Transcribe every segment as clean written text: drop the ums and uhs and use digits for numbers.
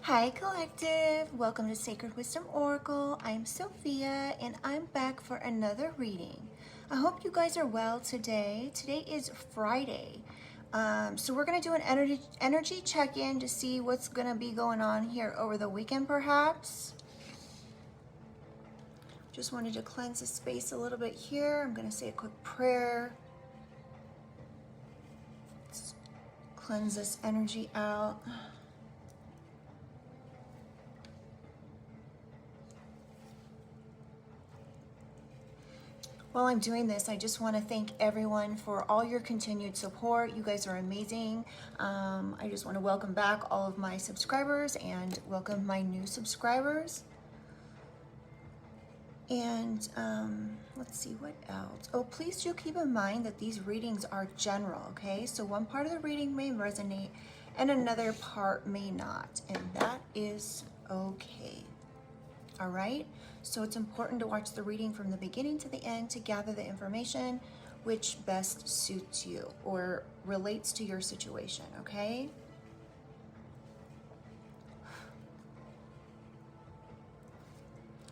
Hi Collective, welcome to Sacred Wisdom Oracle. I'm Sophia and I'm back for another reading. I hope you guys are well today. Today is Friday. So we're going to do an energy check-in to see what's going to be going on here over the weekend perhaps. Just wanted to cleanse the space a little bit here. I'm going to say a quick prayer. Let's cleanse this energy out. While I'm doing this, I just want to thank everyone for all your continued support. You guys are amazing. I just want to welcome back all of my subscribers and welcome my new subscribers. And let's see what else. Oh, please do keep in mind that these readings are general, okay? So one part of the reading may resonate and another part may not, and that is okay. All right, so it's important to watch the reading from the beginning to the end to gather the information which best suits you or relates to your situation, okay?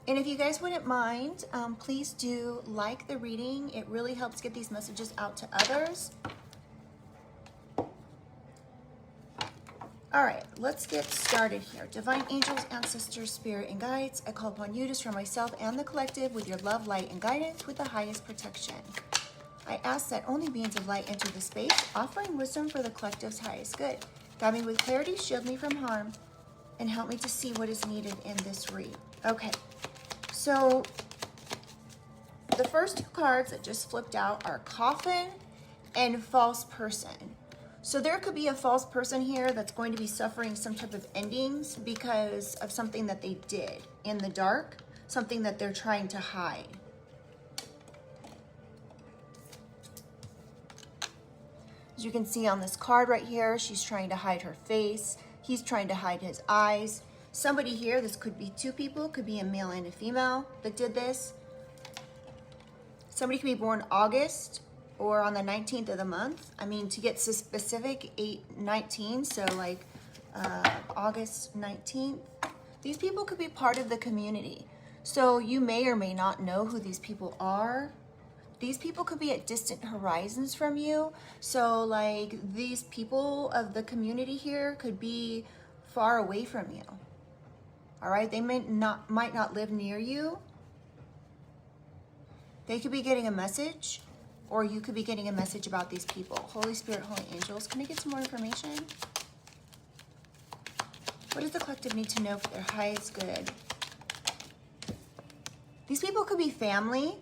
And if you guys wouldn't mind, please do like the reading. It really helps get these messages out to others. All right, let's get started here. Divine angels, ancestors, spirit, and guides, I call upon you to surround myself and the collective with your love, light, and guidance with the highest protection. I ask that only beings of light enter the space, offering wisdom for the collective's highest good. Guide me with clarity, shield me from harm, and help me to see what is needed in this read. Okay, so the first two cards that just flipped out are Coffin and False Person. So there could be a false person here that's going to be suffering some type of endings because of something that they did in the dark, something that they're trying to hide. As you can see on this card right here, she's trying to hide her face. He's trying to hide his eyes. Somebody here, this could be two people, could be a male and a female that did this. Somebody could be born August or on the 19th of the month. I mean, to get specific, 8/19, so like August 19th. These people could be part of the community. So you may or may not know who these people are. These people could be at distant horizons from you. So like these people of the community here could be far away from you. All right, they might not live near you. They could be getting a message, or you could be getting a message about these people. Holy Spirit, Holy Angels, can I get some more information? What does the collective need to know for their highest good? These people could be family.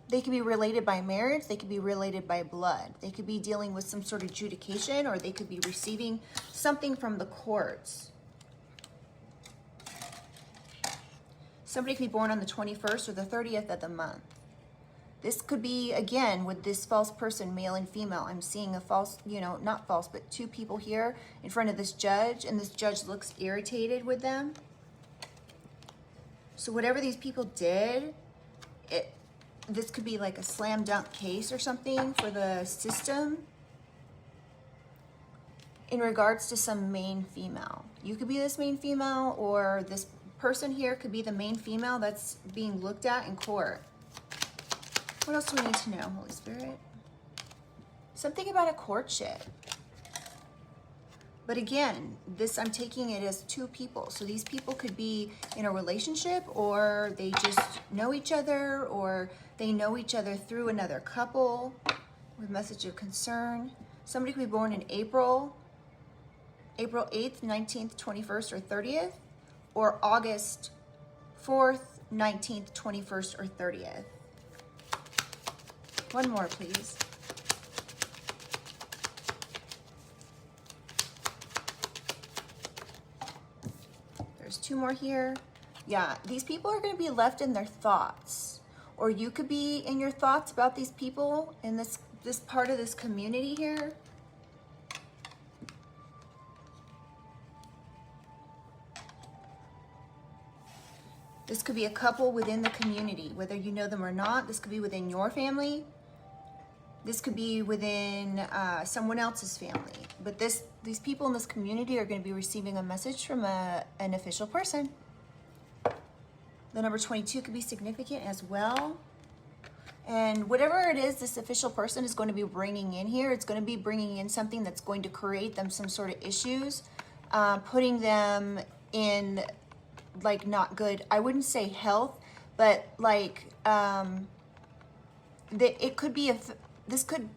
They could be related by marriage. They could be related by blood. They could be dealing with some sort of adjudication, or they could be receiving something from the courts. Somebody could be born on the 21st or the 30th of the month. This could be, again, with this false person, male and female. I'm seeing a false, not false, but two people here in front of this judge, and this judge looks irritated with them. So whatever these people did, this could be like a slam dunk case or something for the system in regards to some main female. You could be this main female, or this person here could be the main female that's being looked at in court. What else do we need to know, Holy Spirit? Something about a courtship. But again, I'm taking it as two people. So these people could be in a relationship, or they just know each other, or they know each other through another couple with message of concern. Somebody could be born in April 8th, 19th, 21st, or 30th, or August 4th, 19th, 21st, or 30th. One more, please. There's two more here. Yeah, these people are going to be left in their thoughts, or you could be in your thoughts about these people in this part of this community here. This could be a couple within the community, whether you know them or not. This could be within your family. This could be within someone else's family. But these people in this community are going to be receiving a message from an official person. The number 22 could be significant as well. And whatever it is this official person is going to be bringing in here, it's going to be bringing in something that's going to create them some sort of issues, putting them in like not good, I wouldn't say health, but like it could be, this could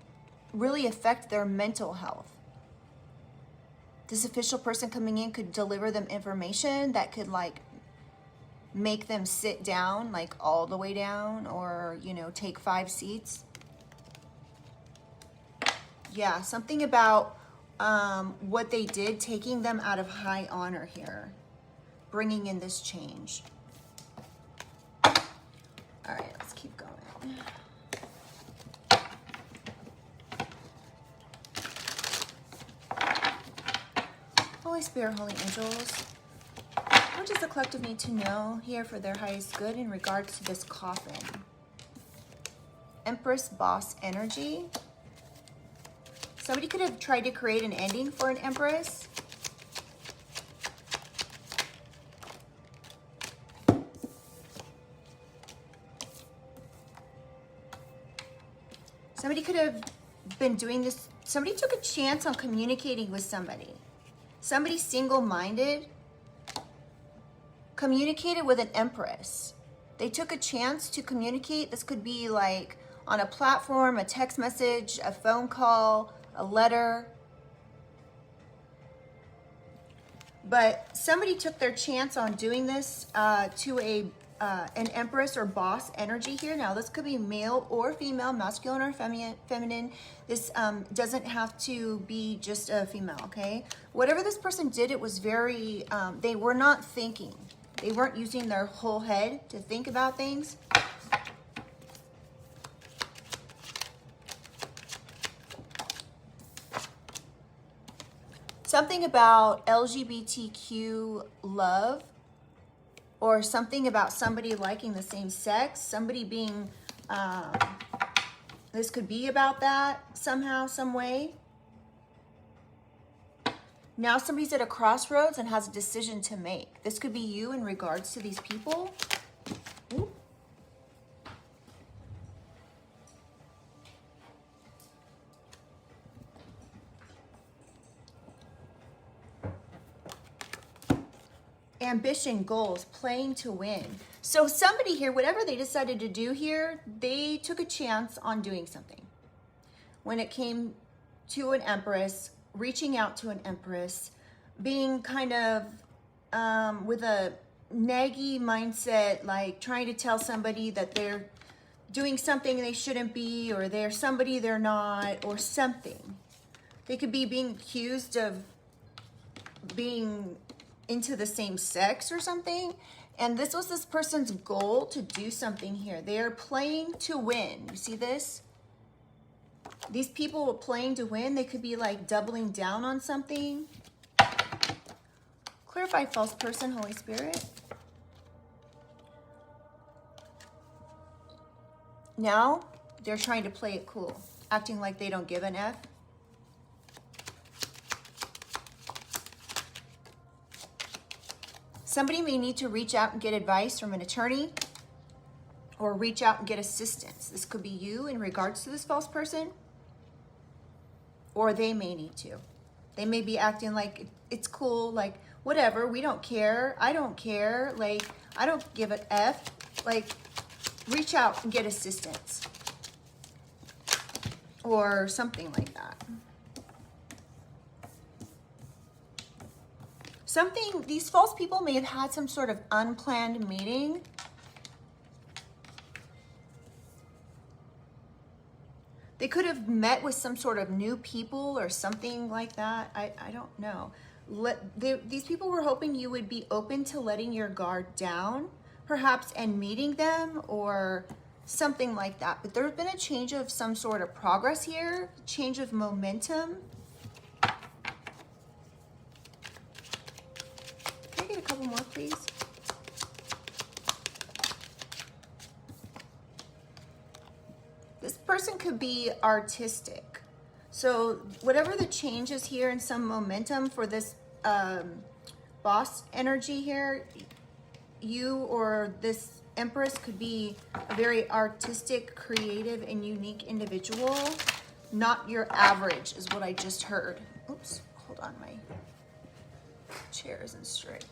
really affect their mental health. This official person coming in could deliver them information that could like make them sit down, like all the way down, or, you know, take 5 seats. Yeah, something about what they did, taking them out of high honor here, bringing in this change. All right, let's keep going. Holy Spirit, Holy Angels, what does the collective need to know here for their highest good in regards to this coffin? Empress boss energy. Somebody could have tried to create an ending for an Empress. Somebody could have been doing this. Somebody took a chance on communicating with somebody. Somebody single-minded communicated with an Empress. They took a chance to communicate. This could be like on a platform, a text message, a phone call, a letter. But somebody took their chance on doing this to an Empress or boss energy here. Now, this could be male or female, masculine or feminine. This doesn't have to be just a female, okay? Whatever this person did, it was very, they were not thinking. They weren't using their whole head to think about things. Something about LGBTQ love, or something about somebody liking the same sex, somebody being, this could be about that somehow, some way. Now somebody's at a crossroads and has a decision to make. This could be you in regards to these people. Ooh. Ambition, goals, playing to win. So somebody here, whatever they decided to do here, they took a chance on doing something. When it came to an Empress, reaching out to an Empress, being kind of with a naggy mindset, like trying to tell somebody that they're doing something they shouldn't be, or they're somebody they're not, or something. They could be being accused of being into the same sex or something. And this was this person's goal to do something here. They are playing to win. You see this? These people were playing to win. They could be like doubling down on something. Clarify false person, Holy Spirit. Now they're trying to play it cool, acting like they don't give an F. Somebody may need to reach out and get advice from an attorney, or reach out and get assistance. This could be you in regards to this false person, or they may need to. They may be acting like it's cool, like whatever, we don't care, I don't care, like I don't give an F. Like, reach out and get assistance, or something like that. Something, these false people may have had some sort of unplanned meeting. They could have met with some sort of new people or something like that. I don't know. These people were hoping you would be open to letting your guard down, perhaps, and meeting them or something like that. But there's been a change of some sort of progress here, change of momentum. Get a couple more, please. This person could be artistic. So whatever the change is here in some momentum for this boss energy here, you or this Empress could be a very artistic, creative, and unique individual. Not your average is what I just heard. Oops, hold on, my chair isn't straight.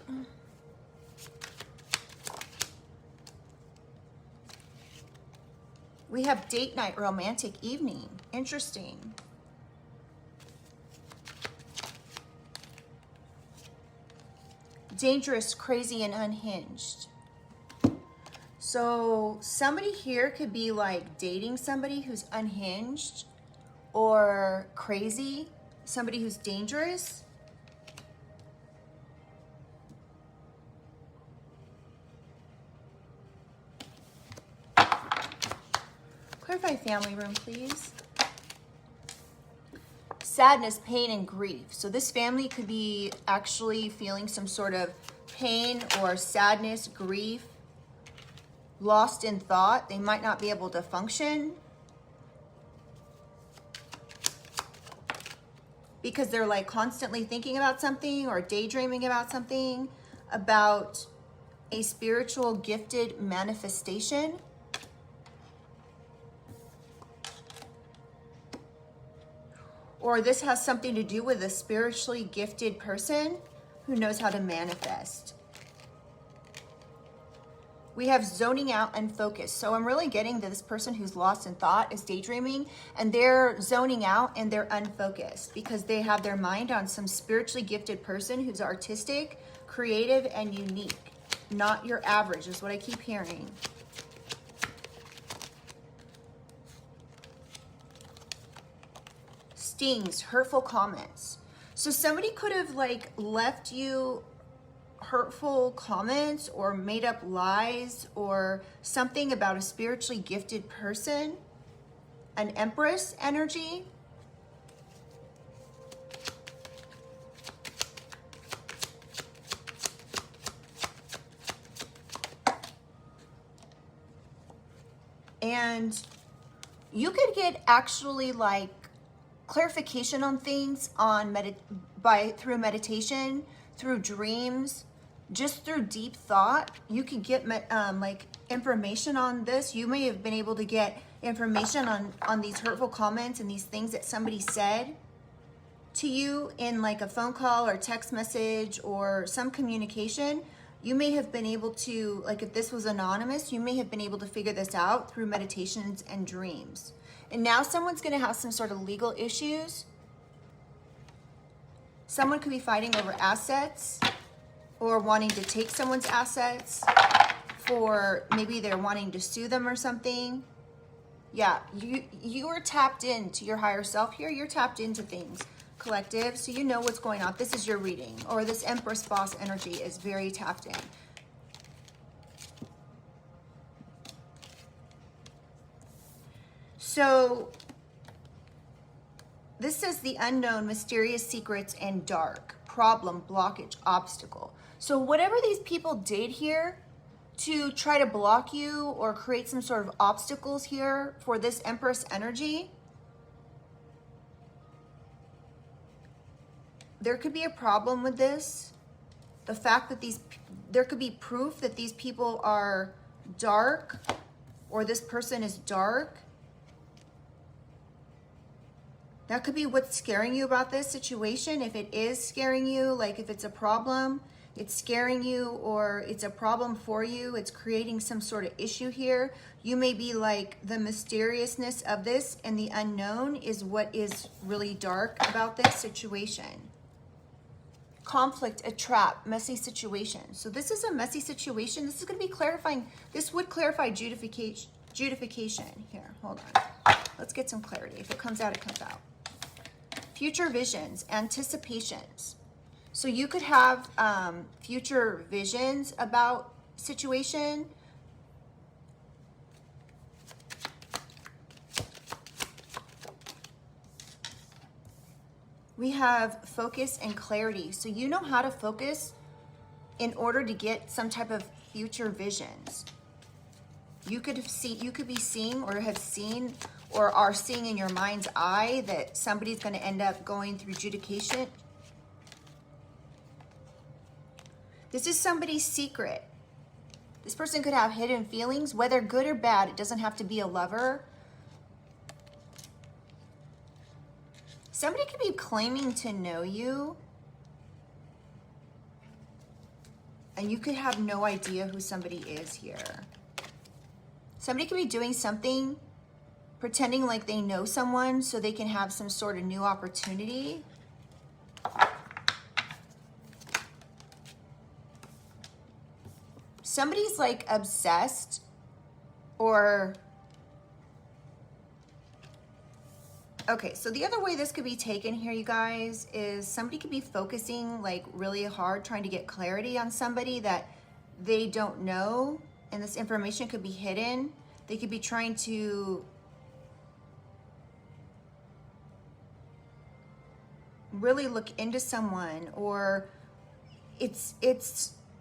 We have date night, romantic evening. Interesting. Dangerous, crazy, and unhinged. So somebody here could be like dating somebody who's unhinged or crazy, somebody who's dangerous. Clarify family room, please. Sadness, pain, and grief. So this family could be actually feeling some sort of pain or sadness, grief, lost in thought. They might not be able to function because they're like constantly thinking about something or daydreaming about a spiritual gifted manifestation. Or this has something to do with a spiritually gifted person who knows how to manifest. We have zoning out and focus. So I'm really getting that this person who's lost in thought is daydreaming, and they're zoning out and they're unfocused because they have their mind on some spiritually gifted person who's artistic, creative, and unique. Not your average is what I keep hearing. Stings, hurtful comments. So somebody could have like left you hurtful comments or made up lies or something about a spiritually gifted person. An Empress energy. And you could get actually like clarification on things on through meditation, through dreams, just through deep thought. You could get like information on this. You may have been able to get information on these hurtful comments and these things that somebody said to you in like a phone call or text message or some communication. You may have been able to, like if this was anonymous, you may have been able to figure this out through meditations and dreams. And now someone's going to have some sort of legal issues. Someone could be fighting over assets or wanting to take someone's assets, for maybe they're wanting to sue them or something. Yeah, you are tapped into your higher self here. You're tapped into things, collective, so you know what's going on. This is your reading, or this Empress boss energy is very tapped in. So this says the unknown, mysterious secrets, and dark, problem, blockage, obstacle. So whatever these people did here to try to block you or create some sort of obstacles here for this Empress energy, there could be a problem with this. The fact that there could be proof that these people are dark or this person is dark. That could be what's scaring you about this situation. If it is scaring you, like if it's a problem, it's scaring you, or it's a problem for you, it's creating some sort of issue here. You may be like, the mysteriousness of this and the unknown is what is really dark about this situation. Conflict, a trap, messy situation. So this is a messy situation. This is going to be clarifying. This would clarify justification here. Hold on. Let's get some clarity. If it comes out, it comes out. Future visions, anticipations. So you could have future visions about situation. We have focus and clarity. So you know how to focus in order to get some type of future visions. You could be seeing or have seen or are seeing in your mind's eye that somebody's going to end up going through adjudication. This is somebody's secret. This person could have hidden feelings, whether good or bad. It doesn't have to be a lover. Somebody could be claiming to know you, and you could have no idea who somebody is here. Somebody could be doing something, pretending like they know someone so they can have some sort of new opportunity. Somebody's like obsessed, or okay, so the other way this could be taken here, you guys, is somebody could be focusing like really hard trying to get clarity on somebody that they don't know, and this information could be hidden. They could be trying to really look into someone, or it's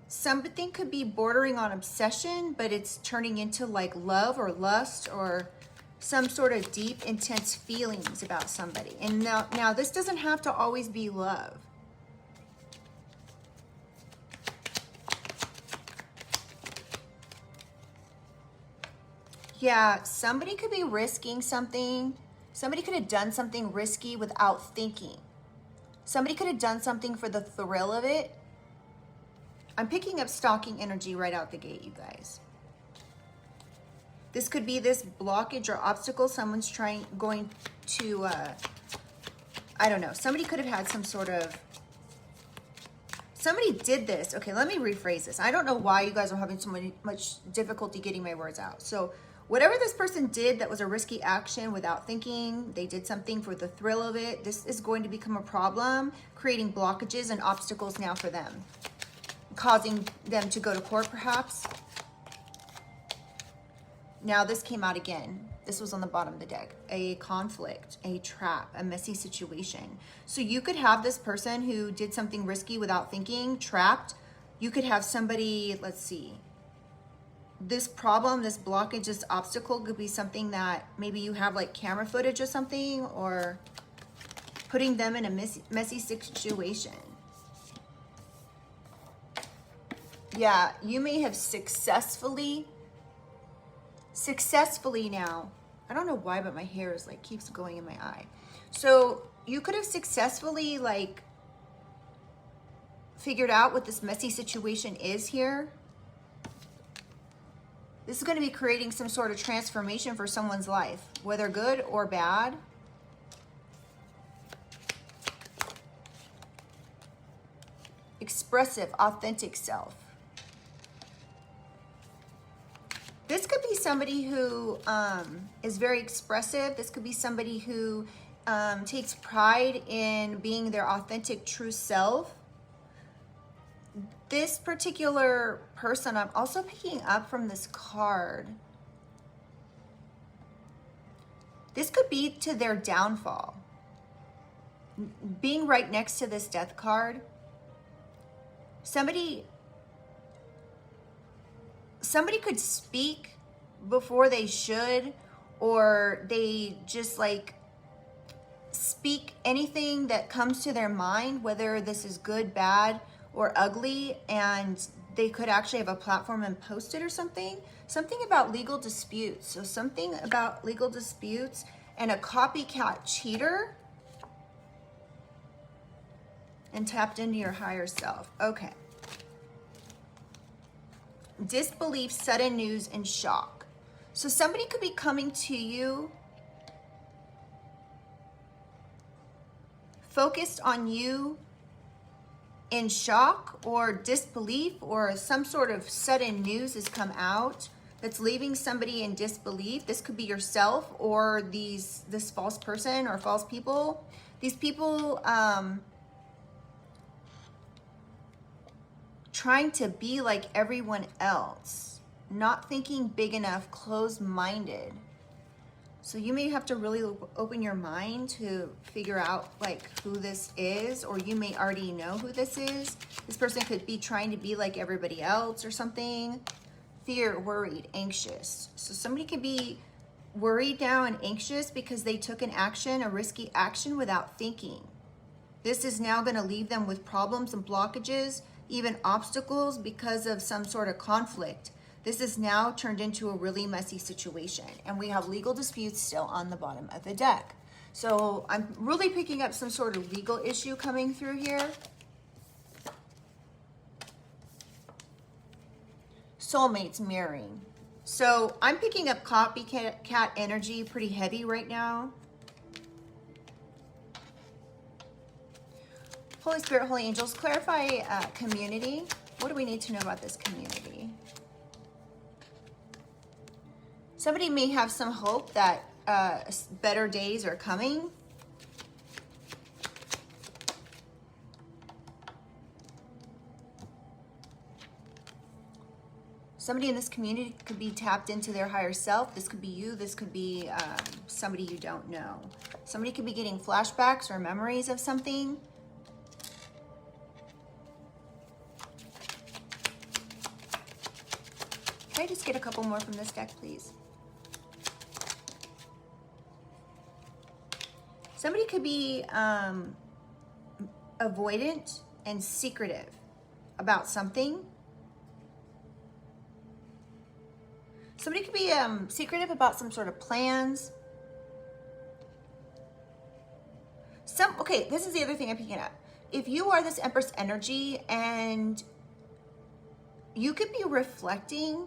something could be bordering on obsession, but it's turning into like love or lust or some sort of deep, intense feelings about somebody. And now this doesn't have to always be love. Yeah, somebody could be risking something. Somebody could have done something risky without thinking. Somebody could have done something for the thrill of it. I'm picking up stalking energy right out the gate, you guys. This could be this blockage or obstacle someone's going to, I don't know. Somebody could have had some sort of, somebody did this. Okay, let me rephrase this. I don't know why you guys are having so much difficulty getting my words out. So whatever this person did that was a risky action without thinking, they did something for the thrill of it. This is going to become a problem, creating blockages and obstacles now for them, causing them to go to court perhaps. Now this came out again. This was on the bottom of the deck. A conflict, a trap, a messy situation. So you could have this person who did something risky without thinking, trapped. You could have somebody, let's see. This problem, this blockage, this obstacle could be something that maybe you have like camera footage or something, or putting them in a messy situation. Yeah, you may have successfully now, I don't know why, but my hair is like keeps going in my eye. So you could have successfully like figured out what this messy situation is here. This is going to be creating some sort of transformation for someone's life, whether good or bad. Expressive, authentic self. This could be somebody who is very expressive. This could be somebody who takes pride in being their authentic, true self. This particular person, I'm also picking up from this card. This could be to their downfall. Being right next to this death card, somebody could speak before they should, or they just like speak anything that comes to their mind, whether this is good, bad, or ugly, and they could actually have a platform and post it or something. Something about legal disputes. So something about legal disputes and a copycat cheater, and tapped into your higher self. Okay. Disbelief, sudden news, and shock. So somebody could be coming to you focused on you in shock or disbelief, or some sort of sudden news has come out that's leaving somebody in disbelief. This could be yourself or this false person or false people. These people trying to be like everyone else, not thinking big enough, closed-minded. So you may have to really open your mind to figure out like who this is, or you may already know who this is. This person could be trying to be like everybody else or something. Fear, worried, anxious. So somebody could be worried now and anxious because they took an action, a risky action without thinking. This is now going to leave them with problems and blockages, even obstacles because of some sort of conflict. This is now turned into a really messy situation. And we have legal disputes still on the bottom of the deck. So I'm really picking up some sort of legal issue coming through here. Soulmates mirroring. So I'm picking up copycat energy pretty heavy right now. Holy Spirit, Holy Angels, clarify community. What do we need to know about this community? Somebody may have some hope that better days are coming. Somebody in this community could be tapped into their higher self. This could be you. This could be somebody you don't know. Somebody could be getting flashbacks or memories of something. Can I just get a couple more from this deck, please? Somebody could be avoidant and secretive about something. Somebody could be secretive about some sort of plans. Okay, this is the other thing I'm picking up. If you are this Empress energy and you could be reflecting,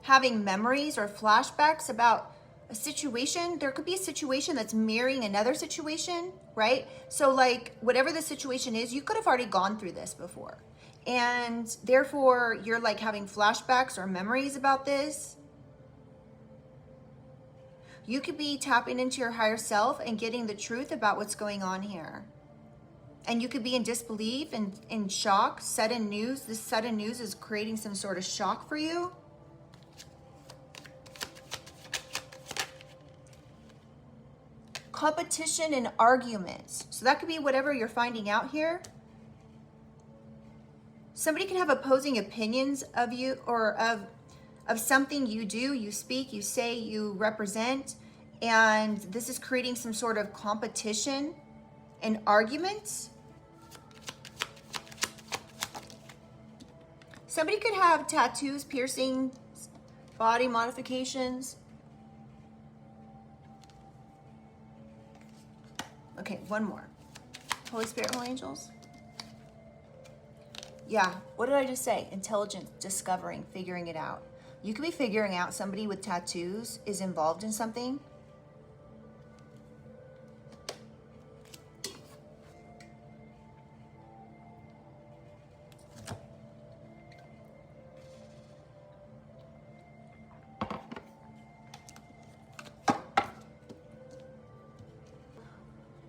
having memories or flashbacks about a situation, there could be a situation that's mirroring another situation, right? So like whatever the situation is, you could have already gone through this before. And therefore you're like having flashbacks or memories about this. You could be tapping into your higher self and getting the truth about what's going on here. And you could be in disbelief and in shock, sudden news. This sudden news is creating some sort of shock for you. Competition and arguments. So that could be whatever you're finding out here. Somebody can have opposing opinions of you or of something you do, you speak, you say, you represent, and this is creating some sort of competition and arguments. Somebody could have tattoos, piercings, body modifications. Okay, one more. Holy Spirit, Holy Angels. Yeah, what did I just say? Intelligence, discovering, figuring it out. You could be figuring out somebody with tattoos is involved in something.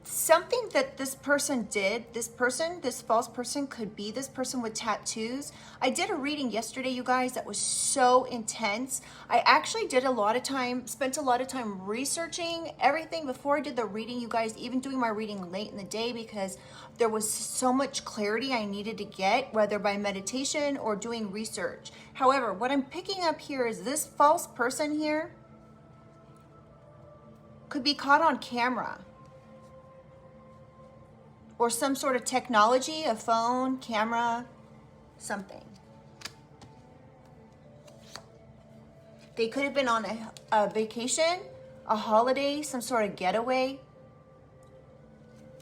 Something that this person did, this false person could be this person with tattoos. I did a reading yesterday, you guys, that was so intense. I actually spent a lot of time researching everything before I did the reading, you guys, even doing my reading late in the day because there was so much clarity I needed to get, whether by meditation or doing research. However, what I'm picking up here is this false person here could be caught on camera. Or some sort of technology, a phone, camera, something. They could have been on a vacation, a holiday, some sort of getaway.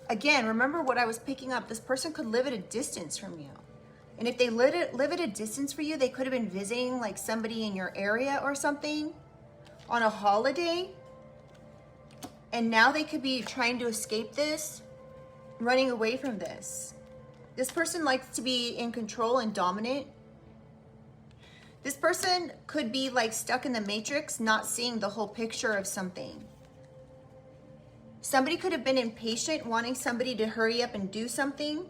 Again, remember what I was picking up. This person could live at a distance from you. And if they live at a distance for you, they could have been visiting like somebody in your area or something on a holiday. And now they could be trying to escape this, running away from this. This person likes to be in control and dominant. This person could be like stuck in the matrix, not seeing the whole picture of something. Somebody could have been impatient, wanting somebody to hurry up and do something.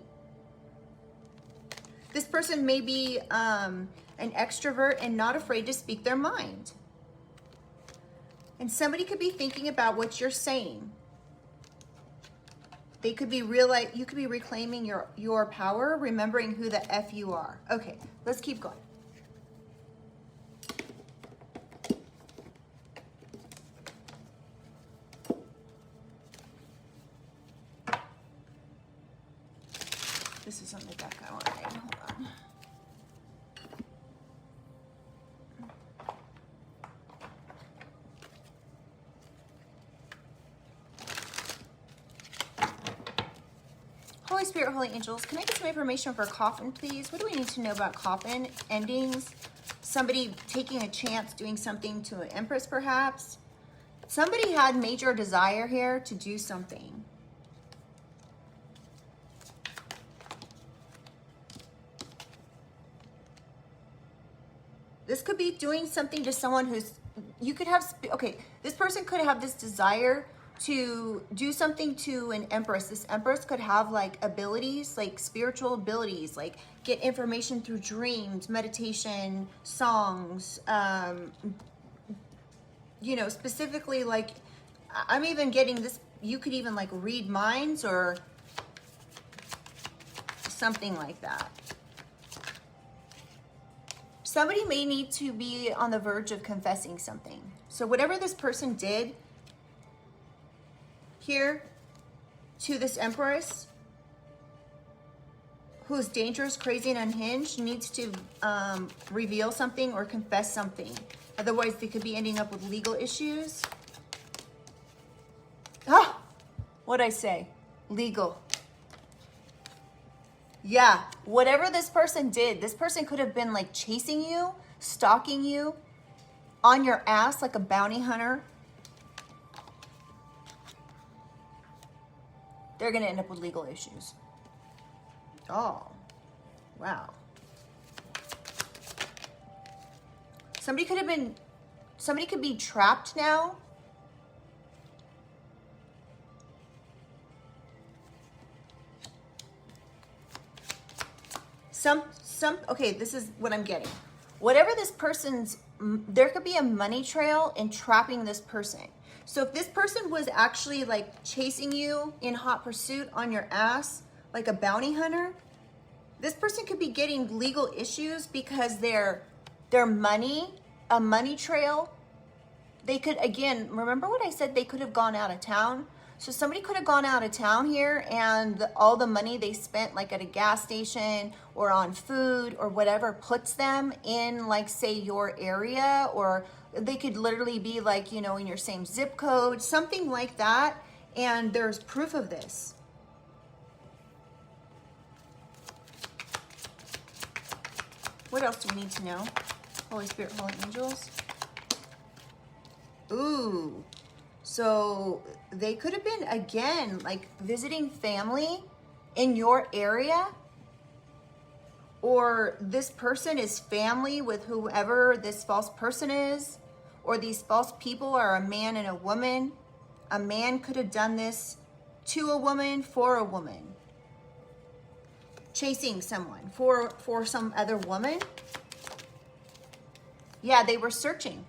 This person may be an extrovert and not afraid to speak their mind. And somebody could be thinking about what you're saying. They could be you could be reclaiming your power, remembering who the F you are. Okay, let's keep going. This is on the deck I wanted. Hold on. Holy Spirit, Holy Angels, can I get some information for coffin, please? What do we need to know about coffin endings? Somebody taking a chance doing something to an Empress, perhaps? Somebody had major desire here to do something. This could be doing something to someone who's, you could have, okay, this person could have this desire to do something to an Empress. This Empress could have like abilities, like spiritual abilities, like get information through dreams, meditation, songs, you know, specifically like, I'm even getting this, you could even like read minds or something like that. Somebody may need to be on the verge of confessing something. So whatever this person did here to this Empress, who's dangerous, crazy, and unhinged, needs to reveal something or confess something. Otherwise, they could be ending up with legal issues. Ah, what'd I say? Legal. Yeah, whatever this person did, this person could have been like chasing you, stalking you, on your ass like a bounty hunter. They're going to end up with legal issues. Oh, wow. Somebody could be trapped now. Okay, this is what I'm getting. Whatever this person's, there could be a money trail in trapping this person. So if this person was actually like chasing you in hot pursuit on your ass, like a bounty hunter, this person could be getting legal issues because their money, a money trail, they could, again, remember what I said, they could have gone out of town. So somebody could have gone out of town here and all the money they spent like at a gas station or on food or whatever puts them in like, say, your area, or they could literally be like, you know, in your same zip code, something like that. And there's proof of this. What else do we need to know? Holy Spirit, Holy Angels. Ooh. So they could have been, again, like visiting family in your area, or this person is family with whoever this false person is, or these false people are a man and a woman. A man could have done this to a woman, for a woman. Chasing someone for some other woman. Yeah, they were searching.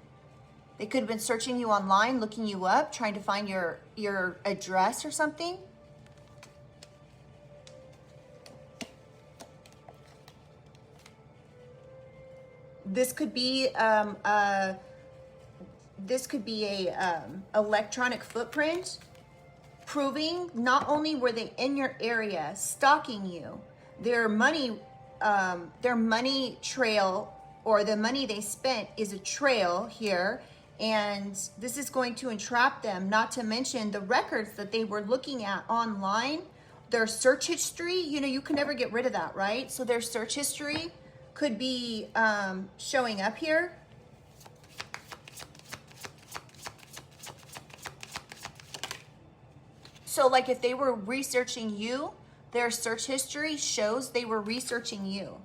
They could have been searching you online, looking you up, trying to find your address or something. This could be electronic footprint proving not only were they in your area stalking you, their money trail, or the money they spent, is a trail here. And this is going to entrap them, not to mention the records that they were looking at online, their search history. You know, you can never get rid of that, right? So their search history could be showing up here. So like if they were researching you, their search history shows they were researching you.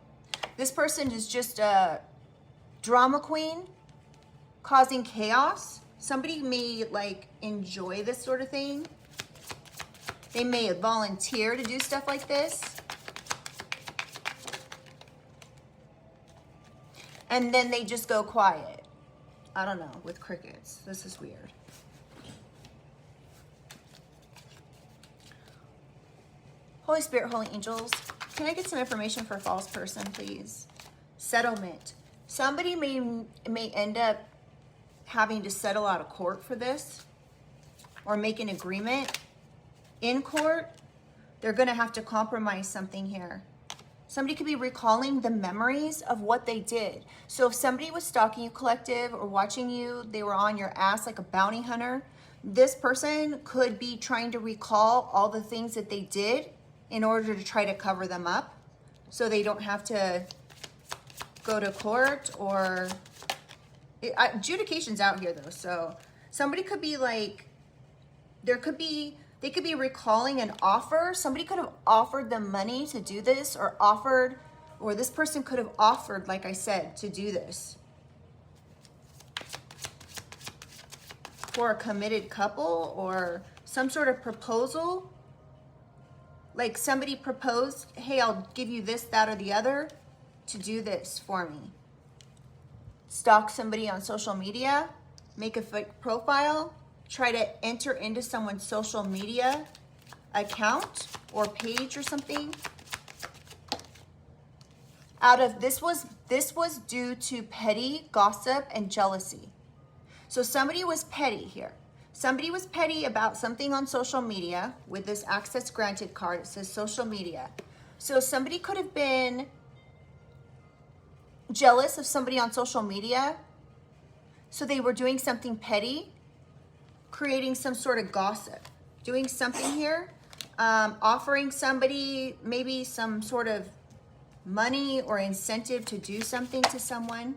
This person is just a drama queen, causing chaos. Somebody may like enjoy this sort of thing. They may volunteer to do stuff like this. And then they just go quiet. I don't know, with crickets. This is weird. Holy Spirit, Holy Angels, can I get some information for a false person, please? Settlement. Somebody may end up having to settle out of court for this, or make an agreement in court. They're going to have to compromise something here. Somebody could be recalling the memories of what they did. So if somebody was stalking you, collective, or watching you, they were on your ass like a bounty hunter, this person could be trying to recall all the things that they did in order to try to cover them up so they don't have to go to court or... adjudication's out here though, so somebody could be like, they could be recalling an offer. Somebody could have offered them money to do this, or this person could have offered, like I said, to do this for a committed couple or some sort of proposal. Like somebody proposed, hey, I'll give you this, that, or the other to do this for me. Stalk somebody on social media, make a fake profile, try to enter into someone's social media account or page or something. This was due to petty gossip and jealousy. So somebody was petty here. Somebody was petty about something on social media with this access granted card. It says social media. So somebody could have been jealous of somebody on social media. So they were doing something petty, creating some sort of gossip, doing something here, offering somebody maybe some sort of money or incentive to do something to someone.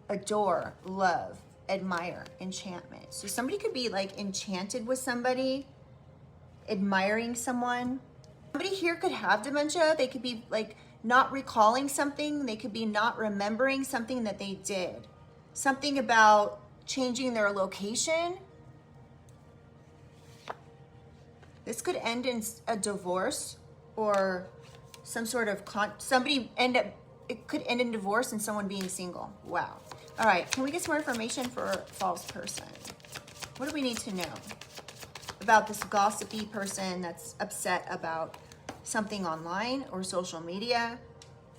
Adore, love, admire, enchantment. So somebody could be like enchanted with somebody, admiring someone. Somebody here could have dementia. They could be like not recalling something. They could be not remembering something that they did. Something about changing their location. This could end in a divorce or some sort of it could end in divorce and someone being single. Wow. All right, can we get some more information for a false person? What do we need to know about this gossipy person that's upset about something online or social media?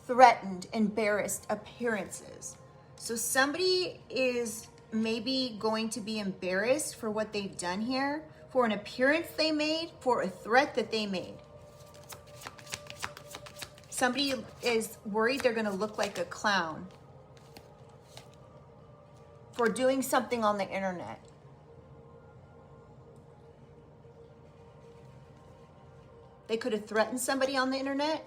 Threatened, embarrassed appearances. So somebody is maybe going to be embarrassed for what they've done here, for an appearance they made, for a threat that they made. Somebody is worried they're going to look like a clown for doing something on the internet. They could have threatened somebody on the internet.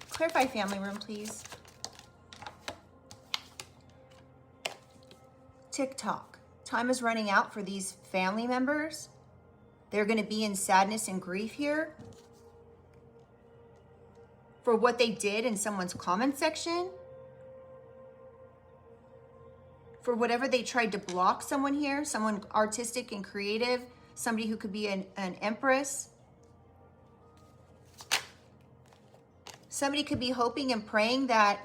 Clarify family room, please. TikTok. Time is running out for these family members. They're going to be in sadness and grief here for what they did in someone's comment section, for whatever they tried to block someone here, someone artistic and creative, somebody who could be an Empress. Somebody could be hoping and praying that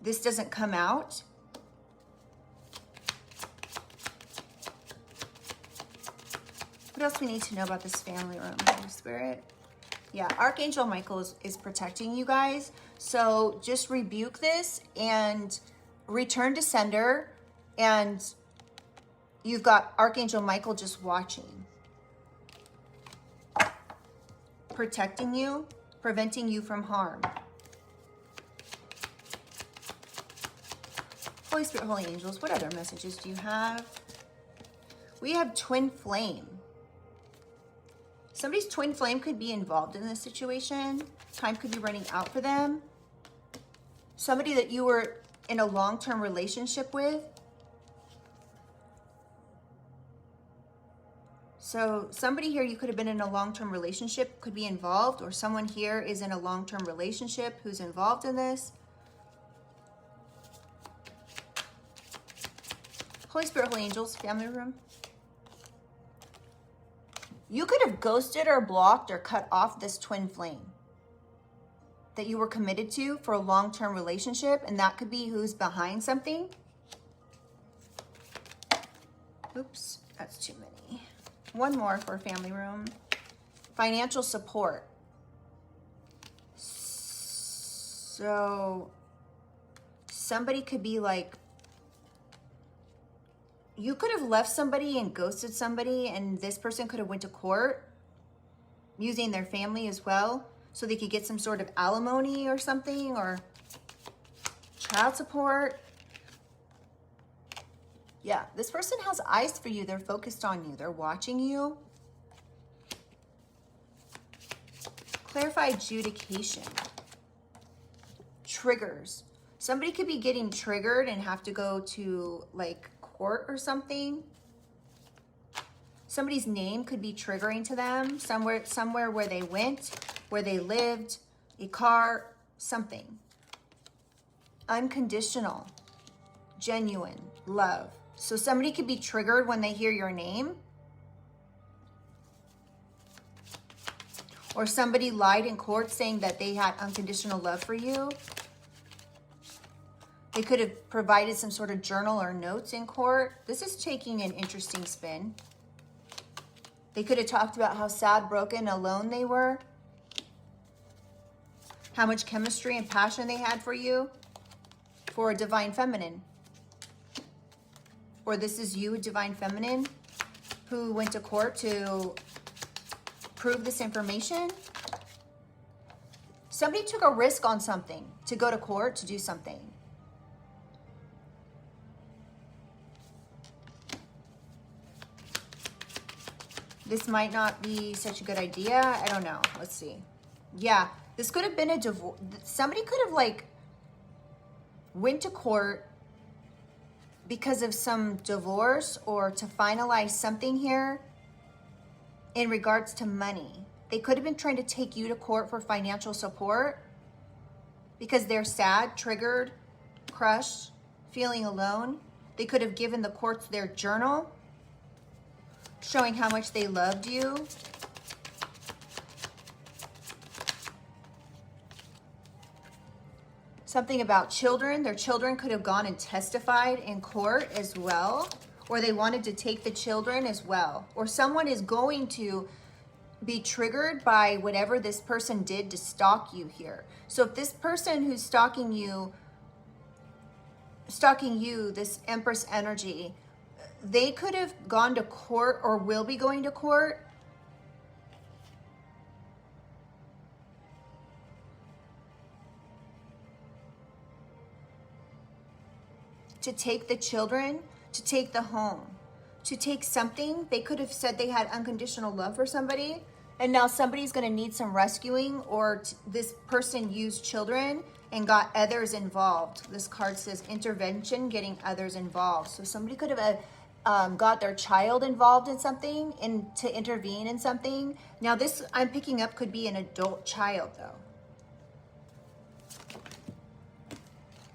this doesn't come out. What else we need to know about this family room, Holy Spirit? Yeah, Archangel Michael is protecting you guys. So just rebuke this and return to sender. And you've got Archangel Michael just watching, protecting you, preventing you from harm. Holy Spirit, Holy Angels, what other messages do you have? We have twin flame. Somebody's twin flame could be involved in this situation. Time could be running out for them. Somebody that you were in a long-term relationship with. So somebody here you could have been in a long-term relationship could be involved, or someone here is in a long-term relationship who's involved in this. Holy Spirit, Holy Angels, family room. You could have ghosted or blocked or cut off this twin flame that you were committed to for a long-term relationship, and that could be who's behind something. Oops, that's too many. One more for family room. Financial support. So somebody could be like, you could have left somebody and ghosted somebody, and this person could have went to court using their family as well so they could get some sort of alimony or something, or child support. Yeah, this person has eyes for you. They're focused on you. They're watching you. Clarify adjudication. Triggers. Somebody could be getting triggered and have to go to like court or something. Somebody's name could be triggering to them. Somewhere where they went, where they lived, a car, something. Unconditional, genuine love. So somebody could be triggered when they hear your name. Or somebody lied in court saying that they had unconditional love for you. They could have provided some sort of journal or notes in court. This is taking an interesting spin. They could have talked about how sad, broken, alone they were. How much chemistry and passion they had for you. For a divine feminine. Or this is you, a divine feminine, who went to court to prove this information. Somebody took a risk on something to go to court to do something. This might not be such a good idea. I don't know. Let's see. Yeah, this could have been a divorce. Somebody could have like went to court because of some divorce or to finalize something here in regards to money. They could have been trying to take you to court for financial support because they're sad, triggered, crushed, feeling alone. They could have given the courts their journal showing how much they loved you. Something about children. Their children could have gone and testified in court as well. Or they wanted to take the children as well. Or someone is going to be triggered by whatever this person did to stalk you here. So if this person who's stalking you, this Empress energy, they could have gone to court or will be going to court to take the children, to take the home, to take something. They could have said they had unconditional love for somebody, and now somebody's going to need some rescuing, or this person used children and got others involved. This card says intervention, getting others involved. So somebody could have got their child involved in something and to intervene in something. Now this I'm picking up could be an adult child though.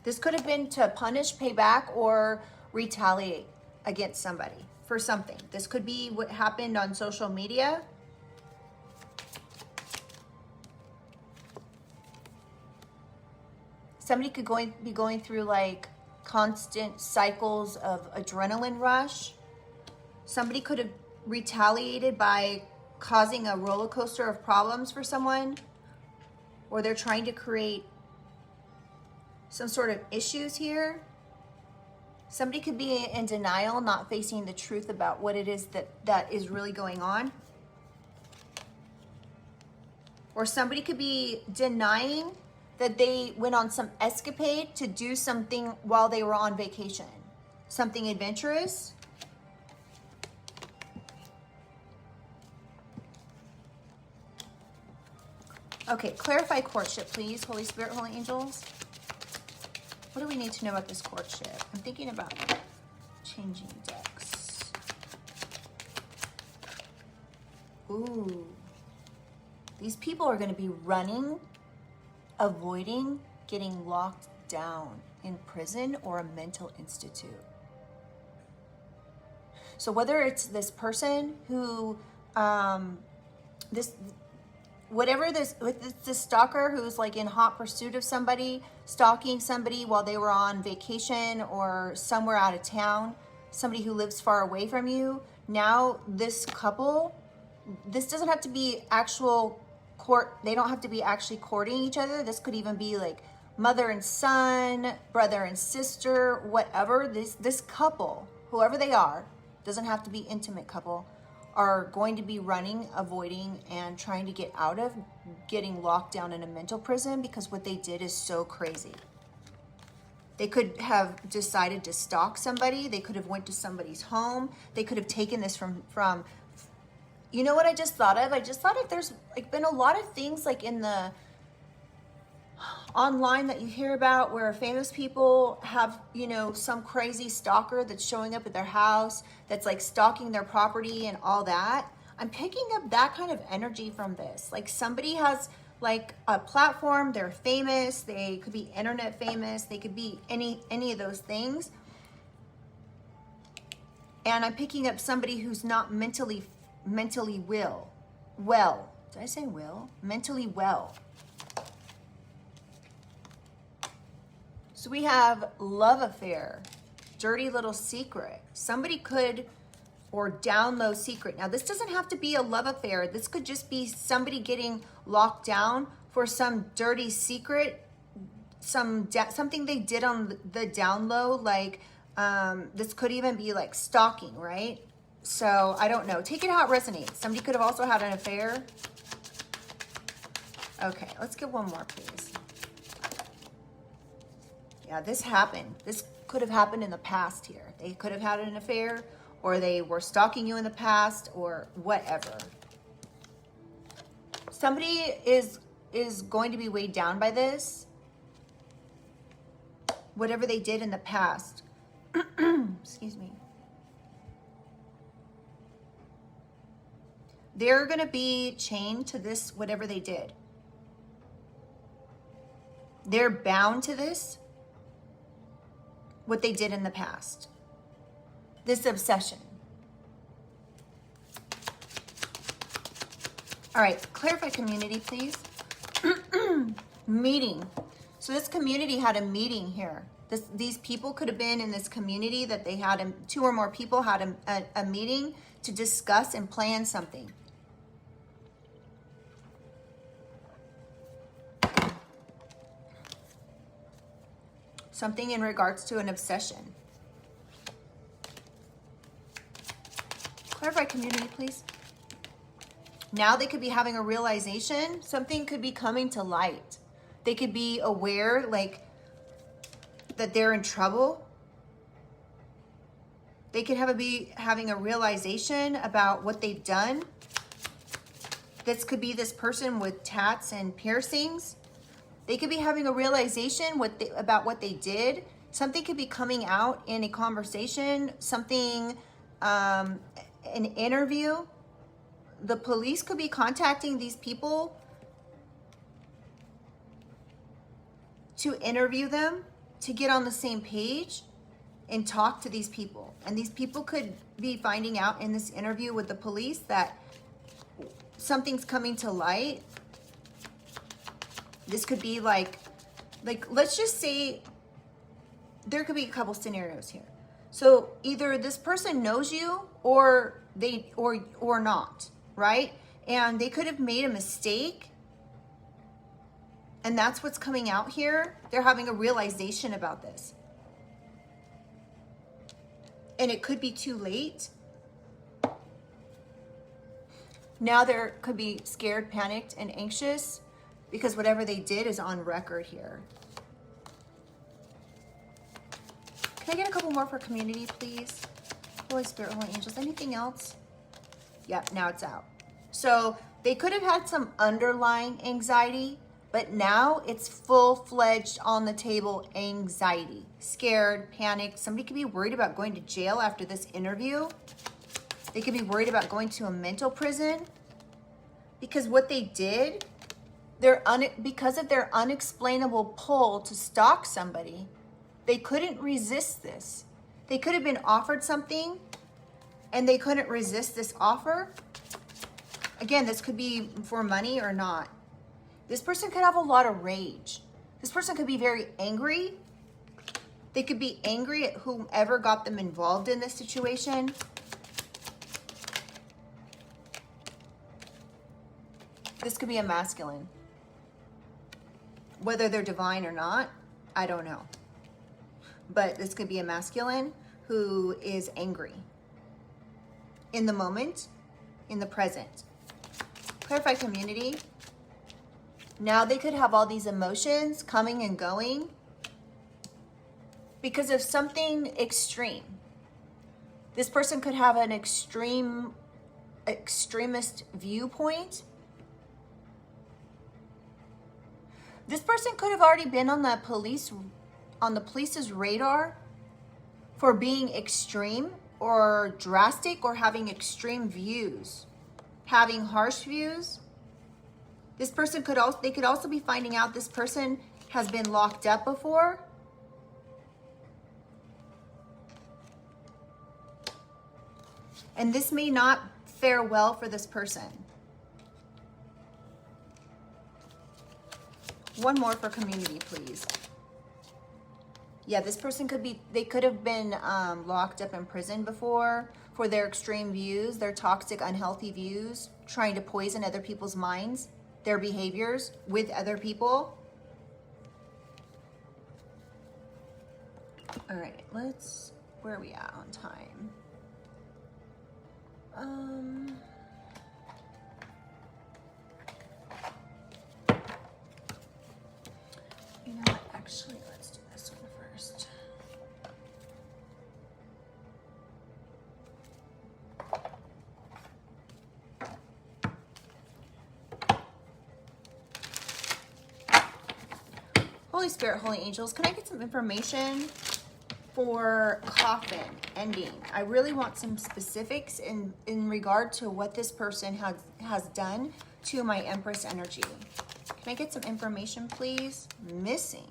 This could have been to punish, pay back, or retaliate against somebody for something. This could be what happened on social media. Somebody could be going through like constant cycles of adrenaline rush. Somebody could have retaliated by causing a roller coaster of problems for someone, or they're trying to create some sort of issues here. Somebody could be in denial, not facing the truth about what it is that is really going on. Or somebody could be denying that they went on some escapade to do something while they were on vacation. Something adventurous. Okay, clarify courtship, please. Holy Spirit, Holy Angels. What do we need to know about this courtship? I'm thinking about changing decks. Ooh. These people are going to be running, avoiding getting locked down in prison or a mental institute. So whether it's this person who, this stalker who's like in hot pursuit of somebody, stalking somebody while they were on vacation or somewhere out of town, somebody who lives far away from you. Now this couple, this doesn't have to be actual court. They don't have to be actually courting each other. This could even be like mother and son, brother and sister, whatever, this couple, whoever they are, doesn't have to be intimate couple, are going to be running, avoiding, and trying to get out of getting locked down in a mental prison, because what they did is so crazy. They could have decided to stalk somebody. They could have went to somebody's home. They could have taken this from you know what I just thought of? I just thought of, there's like been a lot of things like in the online that you hear about where famous people have, you know, some crazy stalker that's showing up at their house, that's like stalking their property and all that. I'm picking up that kind of energy from this. Like somebody has like a platform, they're famous, they could be internet famous, they could be any of those things. And I'm picking up somebody who's not mentally well. Did I say will? Mentally well. So we have love affair, dirty little secret. Somebody could, or down low secret. Now this doesn't have to be a love affair. This could just be somebody getting locked down for some dirty secret, something they did on the down low. Like this could even be like stalking, right? So I don't know. Take it how it resonates. Somebody could have also had an affair. Okay, let's get one more, please. Yeah, this happened. This could have happened in the past here. They could have had an affair, or they were stalking you in the past, or whatever. Somebody is going to be weighed down by this. Whatever they did in the past. Excuse me. They're going to be chained to this, whatever they did. They're bound to this, what they did in the past. This obsession. All right, clarify community, please. Meeting. So this community had a meeting here. These people could have been in this community that they had, two or more people had a meeting to discuss and plan something. Something in regards to an obsession. Clarify community, please. Now they could be having a realization. Something could be coming to light. They could be aware, like, that they're in trouble. They could be having a realization about what they've done. This could be this person with tats and piercings. They could be having a realization about what they did. Something could be coming out in a conversation, something, an interview. The police could be contacting these people to interview them, to get on the same page and talk to these people. And these people could be finding out in this interview with the police that something's coming to light. This could be like let's just say there could be a couple scenarios here. So either this person knows you or not, right? And they could have made a mistake. And that's what's coming out here. They're having a realization about this. And it could be too late. Now there could be scared, panicked, and anxious, because whatever they did is on record here. Can I get a couple more for community, please? Holy Spirit, Holy Angels, anything else? Yep, now it's out. So they could have had some underlying anxiety, but now it's full-fledged on the table anxiety. Scared, panicked. Somebody could be worried about going to jail after this interview. They could be worried about going to a mental prison, because what they did, because of their unexplainable pull to stalk somebody, they couldn't resist this. They could have been offered something and they couldn't resist this offer. Again, this could be for money or not. This person could have a lot of rage. This person could be very angry. They could be angry at whomever got them involved in this situation. This could be a masculine. Whether they're divine or not, I don't know. But this could be a masculine who is angry in the moment, in the present. Clarify community. Now they could have all these emotions coming and going because of something extreme. This person could have an extremist viewpoint. This person could have already been on the police's radar for being extreme or drastic or having extreme views, having harsh views. This person they could also be finding out this person has been locked up before. And this may not fare well for this person. One more for community, please. Yeah, this person they could have been locked up in prison before for their extreme views, their toxic, unhealthy views, trying to poison other people's minds, their behaviors with other people. All right, where are we at on time? You know what, actually, let's do this one first. Holy Spirit, Holy Angels, can I get some information for coffin ending? I really want some specifics in regard to what this person has done to my Empress energy. Can I get some information, please? Missing.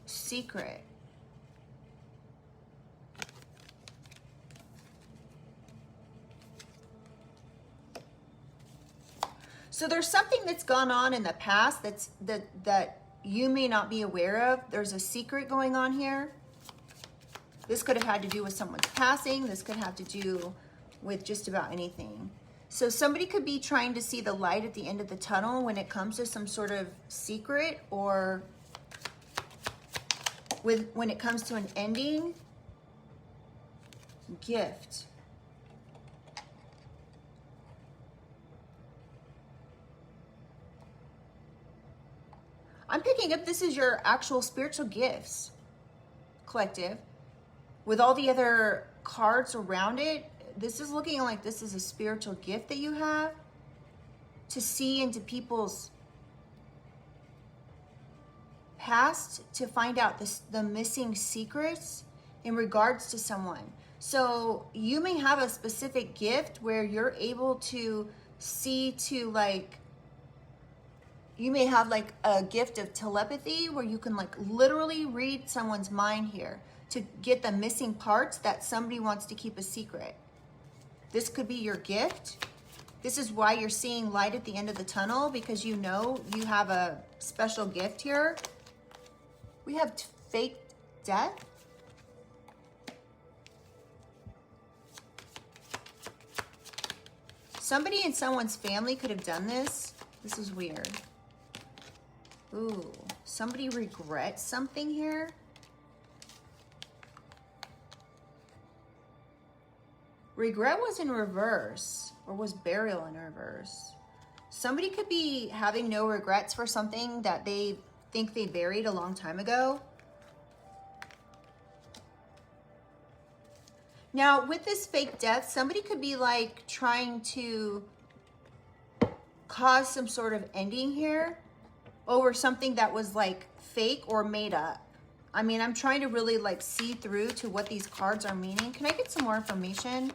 Secret. So there's something that's gone on in the past that you may not be aware of. There's a secret going on here. This could have had to do with someone's passing. This could have to do with just about anything. So somebody could be trying to see the light at the end of the tunnel when it comes to some sort of secret, or when it comes to an ending. Gift. I'm picking up this is your actual spiritual gifts, collective. With all the other cards around it, this is looking like this is a spiritual gift that you have to see into people's past, to find out the missing secrets in regards to someone. So you may have a specific gift where you're able to see to, like, you may have like a gift of telepathy where you can like literally read someone's mind here to get the missing parts that somebody wants to keep a secret. This could be your gift. This is why you're seeing light at the end of the tunnel, because you know you have a special gift here. We have fake death. Somebody in someone's family could have done this. This is weird. Ooh, somebody regrets something here. Regret was in reverse, or was burial in reverse. Somebody could be having no regrets for something that they think they buried a long time ago. Now, with this fake death, somebody could be like trying to cause some sort of ending here over something that was like fake or made up. I mean, I'm trying to really like see through to what these cards are meaning. Can I get some more information?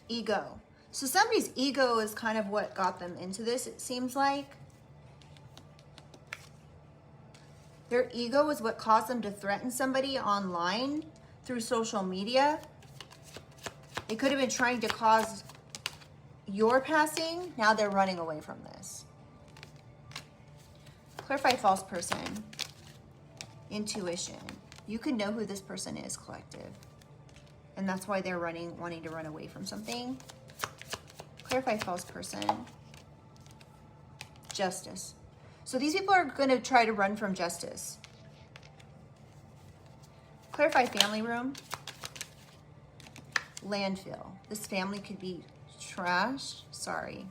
Ego. So somebody's ego is kind of what got them into this, it seems like. Their ego is what caused them to threaten somebody online through social media. They could have been trying to cause your passing. Now they're running away from this. Clarify false person. Intuition. You can know who this person is, collective. And that's why they're wanting to run away from something. Clarify false person. Justice. So these people are going to try to run from justice. Clarify family room. Landfill. This family could be trashed. Sorry.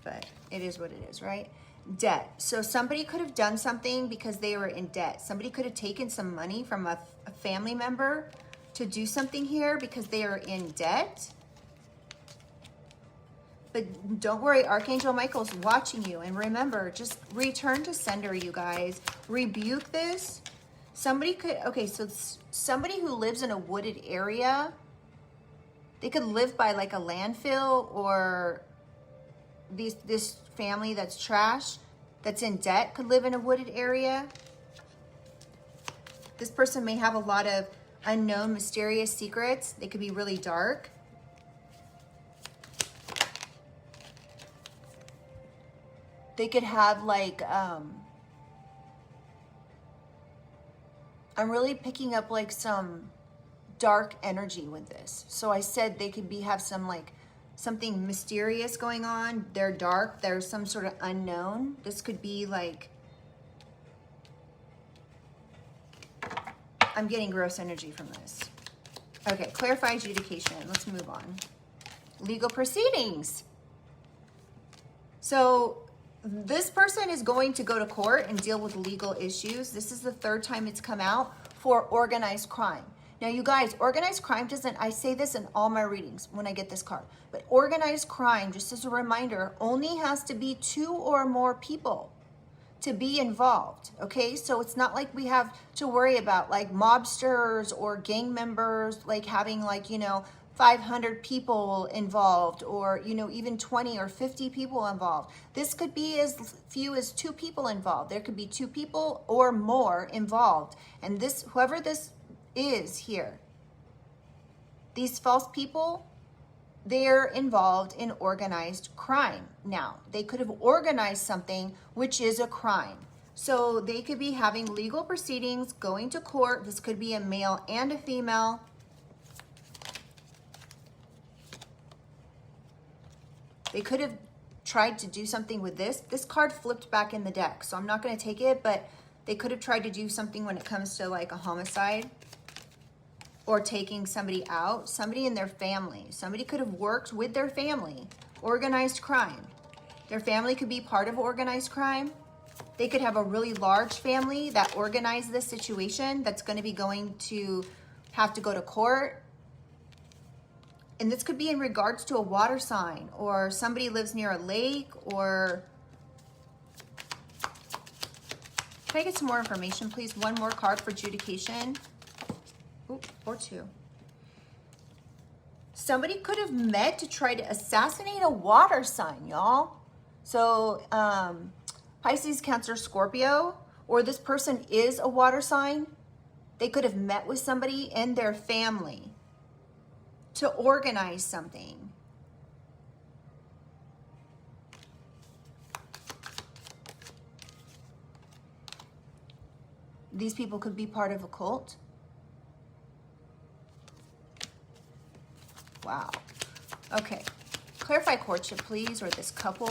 But it is what it is, right? Debt. So somebody could have done something because they were in debt. Somebody could have taken some money from a family member to do something here because they are in debt. But don't worry, Archangel Michael's watching you. And remember, just return to sender, you guys. Rebuke this. Somebody could, okay, so somebody who lives in a wooded area, they could live by like a landfill, or this family that's trash, that's in debt, could live in a wooded area. This person may have a lot of unknown, mysterious secrets. They could be really dark. They could have like, I'm really picking up like some dark energy with this. So I said they could have some like something mysterious going on. They're dark. There's some sort of unknown. This could be like, I'm getting gross energy from this. Okay, clarify adjudication. Let's move on. Legal proceedings. So this person is going to go to court and deal with legal issues. This is the third time it's come out for organized crime. Now, you guys, organized crime doesn't, I say this in all my readings when I get this card, but organized crime, just as a reminder, only has to be 2 or more people to be involved, okay? So it's not like we have to worry about like mobsters or gang members, like having like, 500 people involved, or, even 20 or 50 people involved. This could be as few as 2 people involved. There could be 2 people or more involved. And this, whoever this is here, these false people, they're involved in organized crime. Now, they could have organized something which is a crime. So they could be having legal proceedings, going to court. This could be a male and a female. They could have tried to do something with this. This card flipped back in the deck, so I'm not going to take it, but they could have tried to do something when it comes to like a homicide or taking somebody out, somebody in their family. Somebody could have worked with their family. Organized crime. Their family could be part of organized crime. They could have a really large family that organized this situation that's going to be going to have to go to court. And this could be in regards to a water sign, or somebody lives near a lake, or... Can I get some more information, please? One more card for adjudication. Ooh, or 2. Somebody could have met to try to assassinate a water sign, y'all. So, Pisces, Cancer, Scorpio, or this person is a water sign. They could have met with somebody in their family to organize something. These people could be part of a cult. Wow. Okay. Clarify courtship, please, or this couple.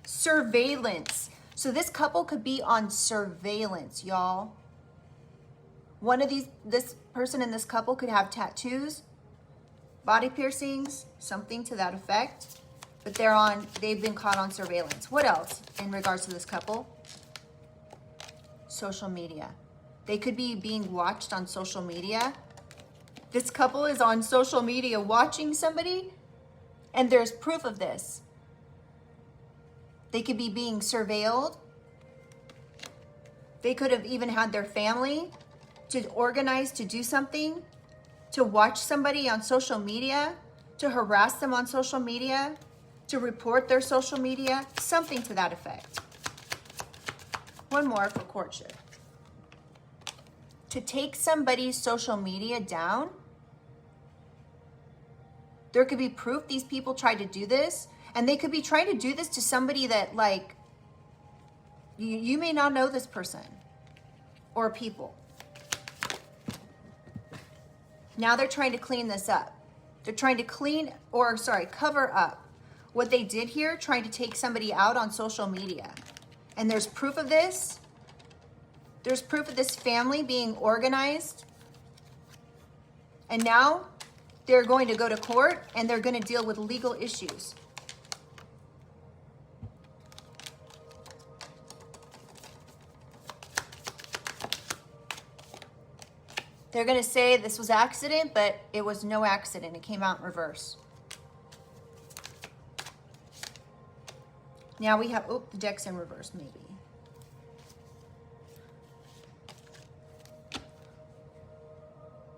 Surveillance. So this couple could be on surveillance, y'all. This person in this couple could have tattoos, body piercings, something to that effect. But they've been caught on surveillance. What else in regards to this couple? Social media. They could be being watched on social media. This couple is on social media watching somebody, and there's proof of this. They could be being surveilled. They could have even had their family to organize to do something, to watch somebody on social media, to harass them on social media, to report their social media, something to that effect. One more for courtship. To take somebody's social media down. There could be proof these people tried to do this, and they could be trying to do this to somebody that, like, you may not know this person or people. Now they're trying to clean this up. They're trying to cover up what they did here, trying to take somebody out on social media. And there's proof of this. There's proof of this family being organized. And now they're going to go to court and they're going to deal with legal issues. They're going to say this was accident, but it was no accident. It came out in reverse. Now we have, oh, the deck's in reverse maybe.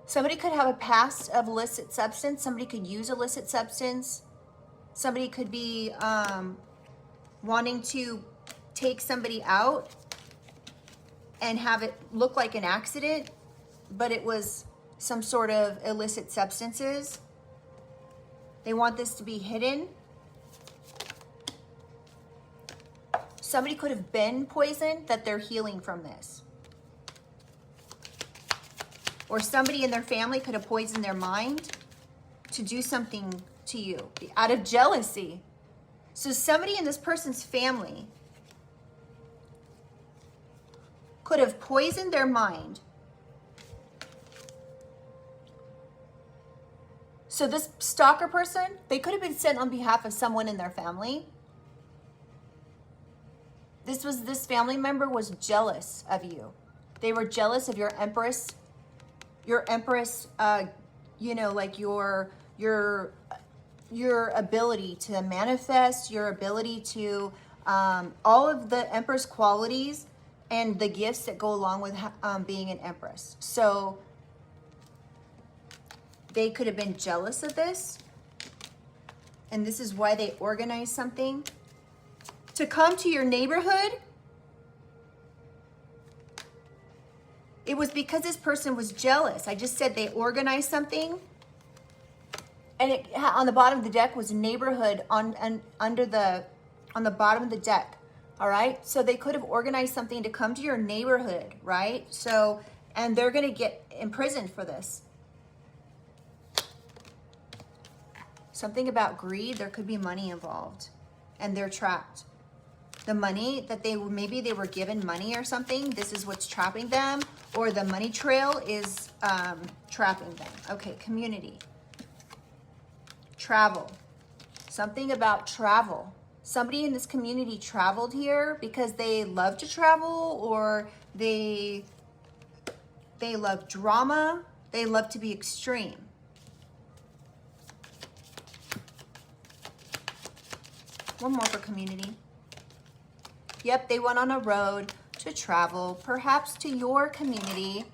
Somebody could have a past of illicit substance. Somebody could use illicit substance. Somebody could be wanting to take somebody out and have it look like an accident, but it was some sort of illicit substances. They want this to be hidden. Somebody could have been poisoned that they're healing from this. Or somebody in their family could have poisoned their mind to do something to you out of jealousy. So somebody in this person's family could have poisoned their mind. So this stalker person, they could have been sent on behalf of someone in their family. This family member was jealous of you. They were jealous of your Empress, you know, like your ability to manifest, your ability to, all of the Empress qualities and the gifts that go along with being an Empress. So they could have been jealous of this. And this is why they organized something to come to your neighborhood. It was because this person was jealous. I just said they organized something. And it, on the bottom of the deck was neighborhood on the bottom of the deck. All right. So they could have organized something to come to your neighborhood. Right. So, and they're going to get imprisoned for this. Something about greed. There could be money involved and they're trapped. The money that maybe they were given money or something. This is what's trapping them, or the money trail is trapping them. Okay, community. Travel. Something about travel. Somebody in this community traveled here because they love to travel, or they love drama. They love to be extreme. One more for community. Yep, they went on a road to travel, perhaps to your community,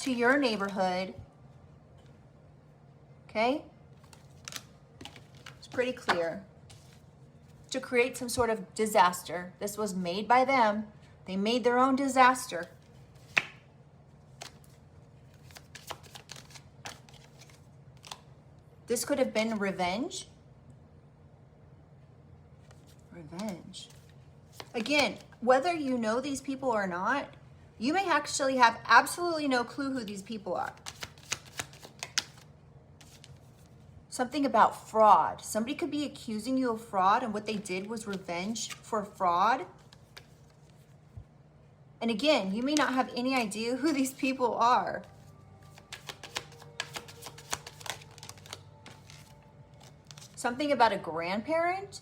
to your neighborhood. Okay? It's pretty clear. To create some sort of disaster. This was made by them. They made their own disaster. This could have been revenge. Revenge. Again, whether you know these people or not, you may actually have absolutely no clue who these people are. Something about fraud. Somebody could be accusing you of fraud, and what they did was revenge for fraud. And again, you may not have any idea who these people are. Something about a grandparent.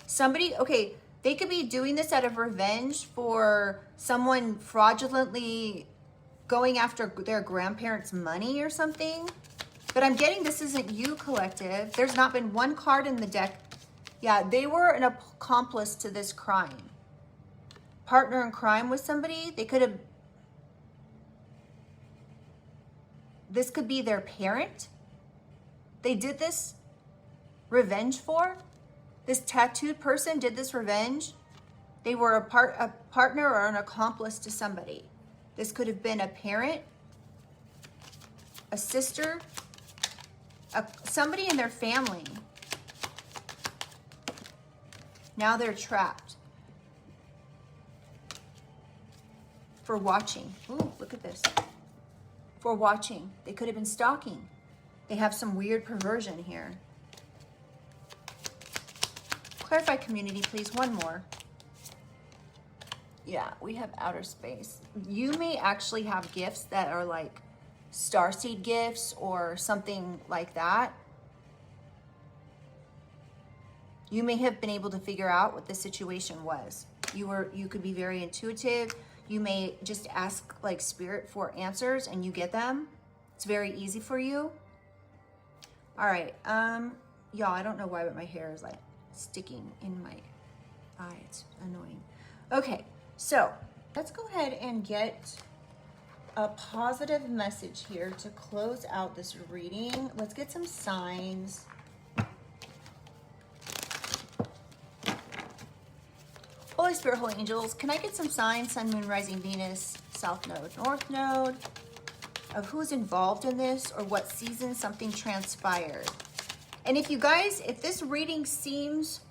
Somebody, okay, they could be doing this out of revenge for someone fraudulently going after their grandparents' money or something. But I'm getting this isn't you, collective. There's not been one card in the deck. Yeah, they were an accomplice to this crime. Partner in crime with somebody. They could have, this could be their parent. They did this revenge for. This tattooed person did this revenge. They were a partner or an accomplice to somebody. This could have been a parent, a sister, somebody in their family. Now they're trapped. for watching. Ooh, look at this. For watching. They could have been stalking. They have some weird perversion here. Clarify community, please. One more. Yeah, we have outer space. You may actually have gifts that are like starseed gifts or something like that. You may have been able to figure out what the situation was. You could be very intuitive. You may just ask like spirit for answers and you get them. It's very easy for you. All right, y'all, I don't know why, but my hair is like sticking in my eye. It's annoying. Okay, so let's go ahead and get a positive message here to close out this reading. Let's get some signs. Holy Spirit, Holy Angels, can I get some signs, Sun, Moon, Rising, Venus, South Node, North Node, of who's involved in this or what season something transpired? And if you guys, if this reading seems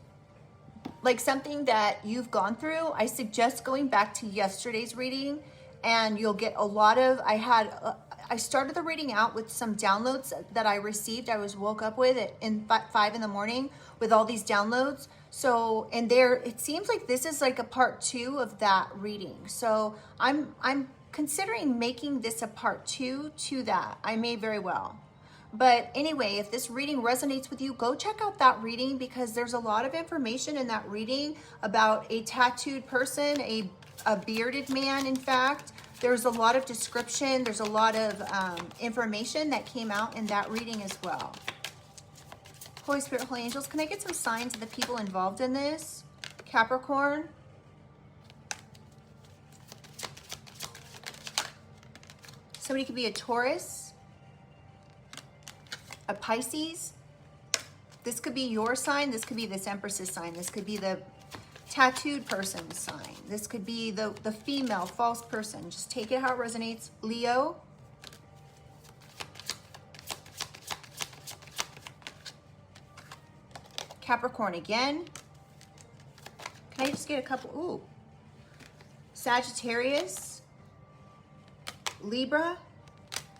like something that you've gone through, I suggest going back to yesterday's reading and you'll get a lot of, I started the reading out with some downloads that I received. I was woke up with it in 5 in the morning with all these downloads. So, and there, it seems like this is like a part 2 of that reading. So I'm considering making this a part 2 to that. I may very well. But anyway, if this reading resonates with you, go check out that reading because there's a lot of information in that reading about a tattooed person, a bearded man, in fact. There's a lot of description. There's a lot of information that came out in that reading as well. Holy Spirit, Holy Angels, can I get some signs of the people involved in this? Capricorn. Somebody could be a Taurus, a Pisces. This could be your sign. This could be this Empress's sign. This could be the tattooed person's sign. This could be the female false person. Just take it how it resonates. Leo. Capricorn again. Can I just get a couple? Ooh. Sagittarius. Libra.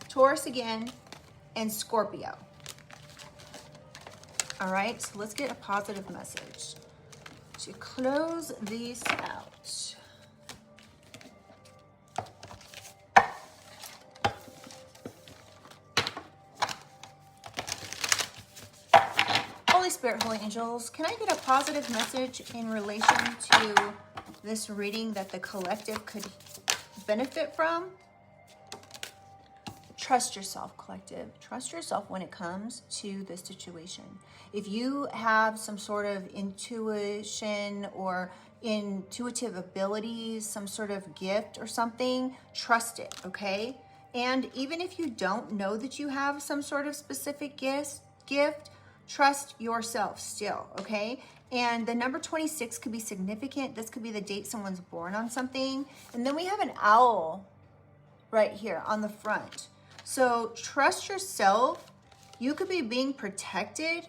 Taurus again. And Scorpio. All right, so let's get a positive message to close these out. Holy Spirit, Holy Angels, can I get a positive message in relation to this reading that the collective could benefit from? Trust yourself, collective. Trust yourself when it comes to this situation. If you have some sort of intuition or intuitive abilities, some sort of gift or something, trust it, okay? And even if you don't know that you have some sort of specific gift, trust yourself still, okay? And the number 26 could be significant. This could be the date someone's born on something. And then we have an owl right here on the front. So trust yourself. You could be being protected.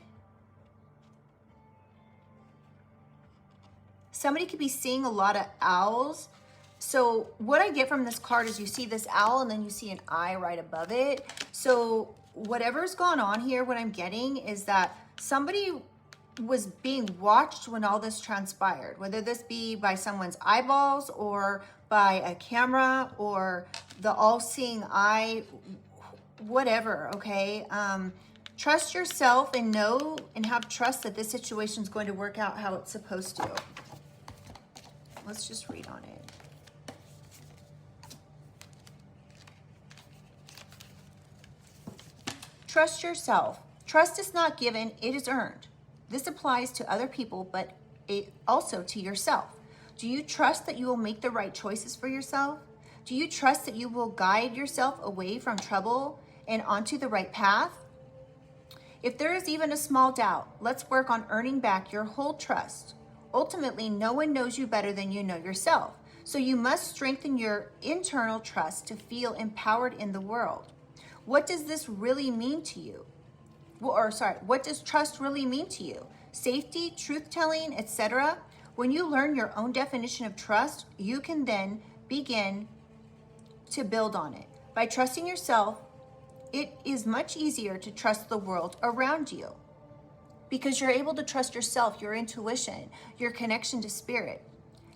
Somebody could be seeing a lot of owls. So what I get from this card is you see this owl and then you see an eye right above it. So whatever's gone on here, what I'm getting is that somebody was being watched when all this transpired, whether this be by someone's eyeballs or by a camera or the all-seeing eye, whatever, okay? Trust yourself and know and have trust that this situation is going to work out how it's supposed to. Let's just read on it. Trust yourself. Trust is not given, it is earned. This applies to other people, but also to yourself. Do you trust that you will make the right choices for yourself? Do you trust that you will guide yourself away from trouble and onto the right path? If there is even a small doubt, let's work on earning back your whole trust. Ultimately, no one knows you better than you know yourself. So you must strengthen your internal trust to feel empowered in the world. What does this really mean to you? What does trust really mean to you? Safety, truth-telling, etc. When you learn your own definition of trust, you can then begin to build on it. By trusting yourself, it is much easier to trust the world around you because you're able to trust yourself, your intuition, your connection to spirit.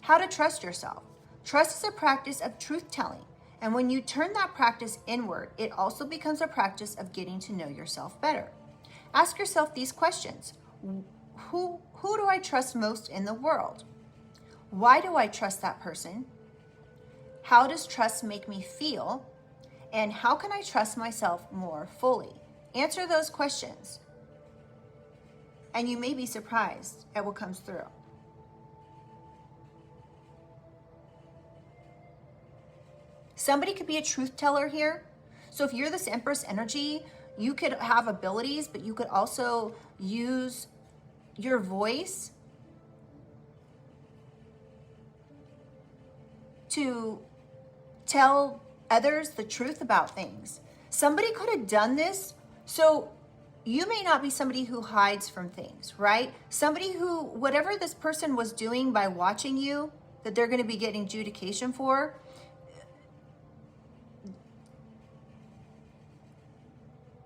How to trust yourself. Trust is a practice of truth-telling. And when you turn that practice inward, it also becomes a practice of getting to know yourself better. Ask yourself these questions. Who do I trust most in the world? Why do I trust that person? How does trust make me feel? And how can I trust myself more fully? Answer those questions, and you may be surprised at what comes through. Somebody could be a truth teller here. So if you're this Empress energy, you could have abilities, but you could also use your voice to tell others the truth about things. Somebody could have done this. So you may not be somebody who hides from things, right? Somebody who, whatever this person was doing by watching you, that they're going to be getting adjudication for,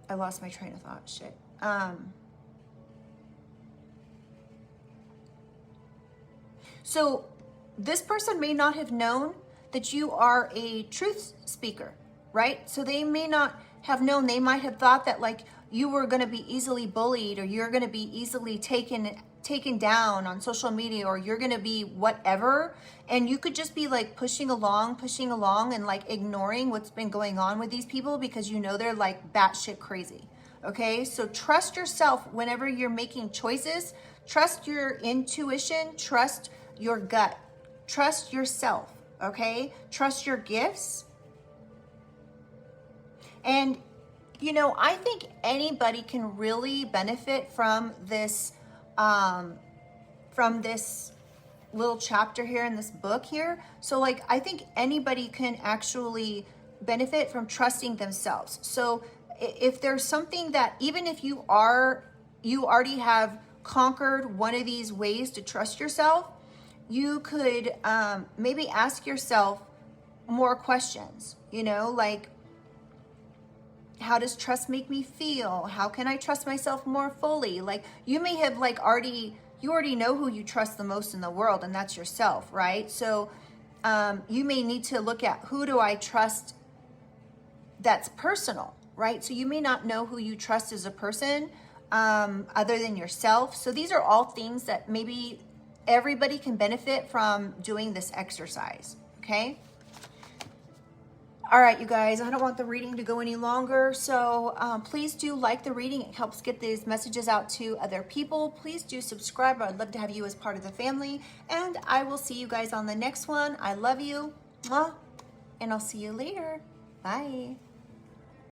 I lost my train of thought, shit. So this person may not have known that you are a truth speaker, right? So they may not have known, they might have thought that like you were going to be easily bullied, or you're going to be easily taken down on social media, or you're going to be whatever. And you could just be like pushing along and like ignoring what's been going on with these people because you know they're like batshit crazy. Okay, so trust yourself whenever you're making choices. Trust your intuition, trust your gut, trust yourself. Okay, trust your gifts. And you know, I think anybody can really benefit from this little chapter here in this book here. So like, I think anybody can actually benefit from trusting themselves. So if there's something that, even if you already have conquered one of these ways to trust yourself, you could maybe ask yourself more questions, you know, like, how does trust make me feel? How can I trust myself more fully? Like, you may have like you already know who you trust the most in the world, and that's yourself, right? So you may need to look at, who do I trust that's personal, right? So you may not know who you trust as a person other than yourself. So these are all things that maybe everybody can benefit from doing this exercise, okay? All right, you guys, I don't want the reading to go any longer, so please do like the reading. It helps get these messages out to other people. Please do subscribe. I'd love to have you as part of the family, and I will see you guys on the next one. I love you, and I'll see you later. Bye.